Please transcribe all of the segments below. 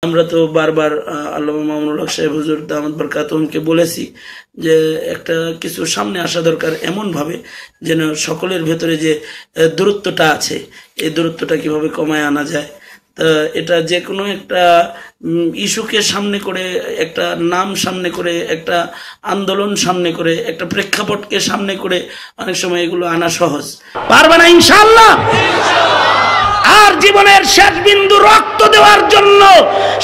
আমরা তো বারবার আল্লামা মামুনুল হক সাহেব হুজুর দামাত বরকাতুহুমকে বলেছি যে একটা কিছু সামনে আসা দরকার এমন ভাবে যেন সকলের ভেতরে যে দূরত্বটা আছে এই দূরত্বটা কিভাবে কমায় আনা যায়। এটা যে কোনো একটা ইস্যুকে সামনে করে, একটা নাম সামনে করে, একটা আন্দোলন সামনে করে, একটা প্রেক্ষাপটকে সামনে করে অনেক সময় এগুলো আনা সহজ। পারবে না ইনশাআল্লাহ? আর জীবনের শেষ বিন্দু রক্ত দেওয়ার জন্য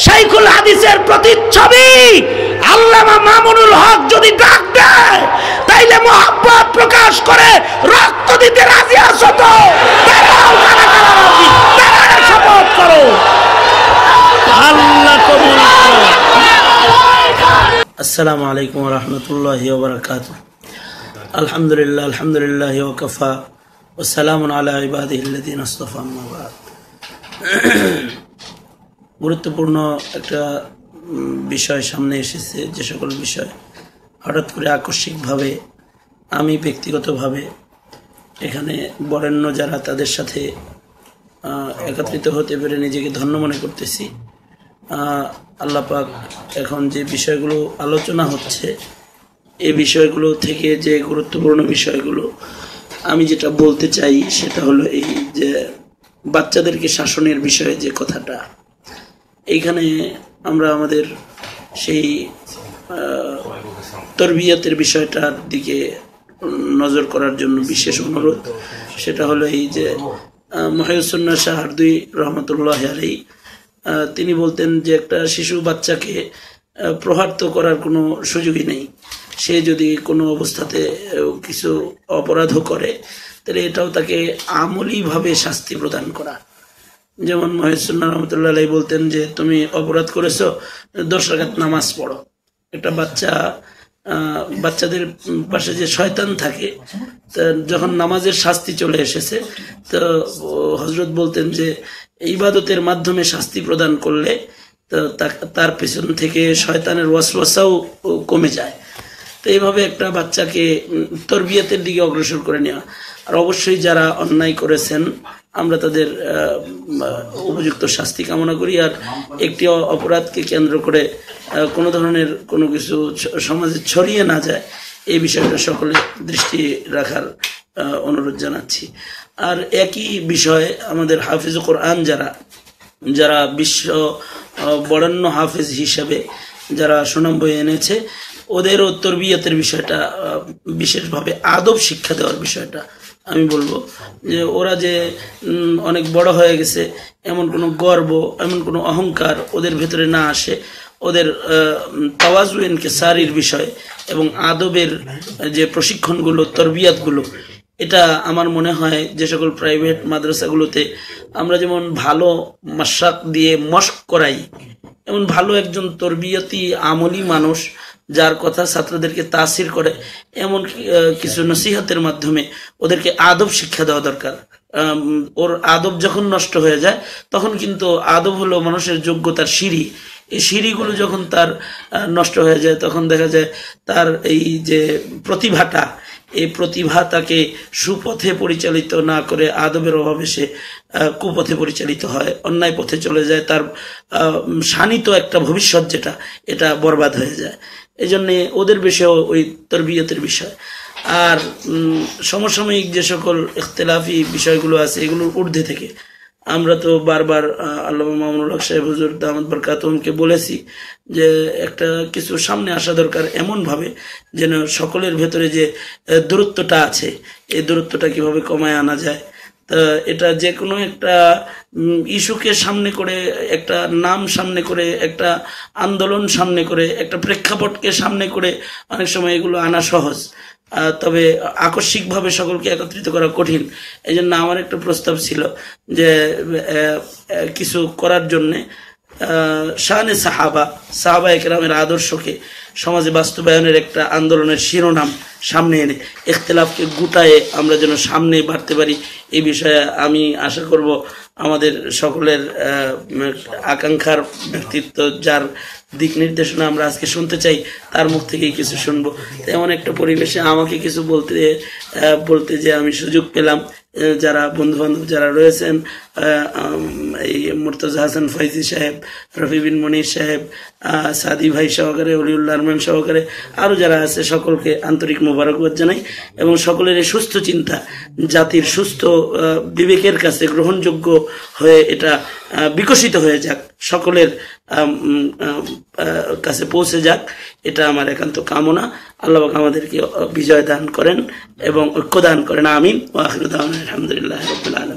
শাইখুল হাদিসের প্রতিচ্ছবি আল্লামা মামুনুল হক যদি ডাক দেয় তাইলে মোহাব্বত প্রকাশ করে রক্ত দিতে রাজি আছো তো? শপথ করো, আল্লাহ কবুল করো। আসসালামু আলাইকুম ওয়া রাহমাতুল্লাহি ওয়া বারাকাতুহু। আলহামদুলিল্লাহ, আলহামদুলিল্লাহি ওয়া কাফা ওয়া সালামুন আলা ইবাদিহিল্লাযিনা ইসতাফা, আম্মা বা'দ। গুরুত্বপূর্ণ একটা বিষয় সামনে এসেছে, যে সকল বিষয় হঠাৎ করে আকস্মিকভাবে আমি ব্যক্তিগতভাবে এখানে বরেণ্য যারা তাদের সাথে একত্রিত হতে পেরে নিজেকে ধন্য মনে করতেছি। আল্লাহ পাক এখন যে বিষয়গুলো আলোচনা হচ্ছে এই বিষয়গুলো থেকে যে গুরুত্বপূর্ণ বিষয়গুলো আমি যেটা বলতে চাই সেটা হলো এই যে বাচ্চাদেরকে শাসনের বিষয়ে যে কথাটা, এইখানে আমরা আমাদের সেই তরবিয়তের বিষয়টার দিকে নজর করার জন্য বিশেষ অনুরোধ। সেটা হলো এই যে মুহিউস সুন্নাহ শাহ হারদুই রহমতুল্লাহ আলাইহি তিনি বলতেন যে একটা শিশু বাচ্চাকে প্রহার তো করার কোনো সুযোগই নেই, সে যদি কোনো অবস্থাতে কিছু অপরাধও করে তাহলে এটাও তাকে আমলিভাবে শাস্তি প্রদান করা। যেমন মুহিউস সুন্নাহ রহমতুল্লাহ আলাইহি বলতেন যে তুমি অপরাধ করেছো, 10 রাকাত নামাজ পড়ো। একটা বাচ্চাদের পাশে যে শয়তান থাকে, যখন নামাজের শাস্তি চলে এসেছে তো হযরত বলতেন যে ইবাদতের মাধ্যমে শাস্তি প্রদান করলে তার পেছন থেকে শয়তানের ওয়াসওয়াসাও কমে যায়। তো এইভাবে একটা বাচ্চাকে তরবিয়তের দিকে অগ্রসর করে নেওয়া। আর অবশ্যই যারা অন্যায় করেছেন আমরা তাদের উপযুক্ত শাস্তি কামনা করি। আর একটি অপরাধকে কেন্দ্র করে কোনো ধরনের কোনো কিছু সমাজে ছড়িয়ে না যায় এই বিষয়টা সকলে দৃষ্টি রাখার অনুরোধ জানাচ্ছি। আর একই বিষয়ে আমাদের হাফিজ কোরআন যারা বিশ্ব বরেণ্য হাফিজ হিসেবে যারা সুনাম বয়ে এনেছে, ওদেরও তরবিয়তের বিষয়টা, বিশেষভাবে আদব শিক্ষা দেওয়ার বিষয়টা আমি বলবো যে ওরা যে অনেক বড় হয়ে গেছে এমন কোনো গর্ব, এমন কোনো অহংকার ওদের ভেতরে না আসে। ওদের তাওয়াজু ইনকিসারির বিষয় এবং আদবের যে প্রশিক্ষণগুলো, তরবিয়াতগুলো, এটা আমার মনে হয় যে সকল প্রাইভেট মাদ্রাসাগুলোতে আমরা যেমন ভালো মাশাক দিয়ে মশক করাই, এমন ভালো একজন তরবিয়তি আমলি মানুষ যার কথা ছাত্রদেরকে তাসির করে, এমন কিছু নসিহতের মাধ্যমে ওদেরকে আদব শিক্ষা দেওয়া দরকার। ওর আদব যখন নষ্ট হয়ে যায় তখন কিন্তু আদব হলো মানুষের যোগ্যতার সিঁড়ি। এই সিঁড়িগুলো যখন তার নষ্ট হয়ে যায় তখন দেখা যায় তার এই যে প্রতিভাটা, এই প্রতিভা তাকে সুপথে পরিচালিত না করে আদবের অভাবে সে কুপথে পরিচালিত হয়, অন্যায় পথে চলে যায়। তার শানিত একটা ভবিষ্যৎ যেটা, এটা বরবাদ হয়ে যায়। এই জন্যে ওদের বিষয়েও ওই তরবিয়তের বিষয়। আর সমসাময়িক যে সকল ইখতিলাফি বিষয়গুলো আছে এগুলোর ঊর্ধ্বে থেকে আমরা তো বারবার আল্লামা মামুনুল হক সাহেব হুজুর দামাত বরকাতুহুমকে বলেছি যে একটা কিছু সামনে আসা দরকার এমন ভাবে যেন সকলের ভেতরে যে দূরত্বটা আছে এই দূরত্বটা কিভাবে কমায় আনা যায়। এটা যে কোনো একটা ইস্যুকে সামনে করে, একটা নাম সামনে করে, একটা আন্দোলন সামনে করে, একটা প্রেক্ষাপটকে সামনে করে অনেক সময় এগুলো আনা সহজ, তবে আকস্মিকভাবে সকলকে একত্রিত করা কঠিন। এই জন্য আমার একটা প্রস্তাব ছিল যে কিছু করার জন্যে শানে সাহাবা একরামের আদর্শকে সমাজে বাস্তবায়নের একটা আন্দোলনের শিরোনাম সামনে এনে ইখতিলাফকে গুটায়ে আমরা যেন সামনে বাড়তে পারি, এই বিষয়ে আমি আশা করব আমাদের সকলের আকাঙ্ক্ষার ব্যক্তিত্ব, যার দিক নির্দেশনা আমরা আজকে শুনতে চাই, তার মুখ থেকেই কিছু শুনবো। তেমন একটা পরিবেশে আমাকে কিছু বলতে যে আমি সুযোগ পেলাম, যারা বন্ধু বান্ধব যারা রয়েছেন, এই মুর্তজা হাসান ফয়জি সাহেব, রফি বিন মনির সাহেব, সাদি ভাই সহকারে, অলিউল্লাহ আরমান সহকারে আরও যারা আছে, সকলকে আন্তরিক মোবারকবাদ জানাই এবং সকলের এই সুস্থ চিন্তা জাতির সুস্থ বিবেকের কাছে গ্রহণযোগ্য হয়ে এটা বিকশিত হয়ে যাক, সকলের কাছে পৌঁছে যাক, এটা আমার একান্ত কামনা। আল্লাহ পাক আমাদেরকে বিজয় দান করেন এবং ঐক্য দান করেন। আমিন। ওয়া আখিরু দাওয়ানা আলহামদুলিল্লাহি রাব্বিল আলামিন।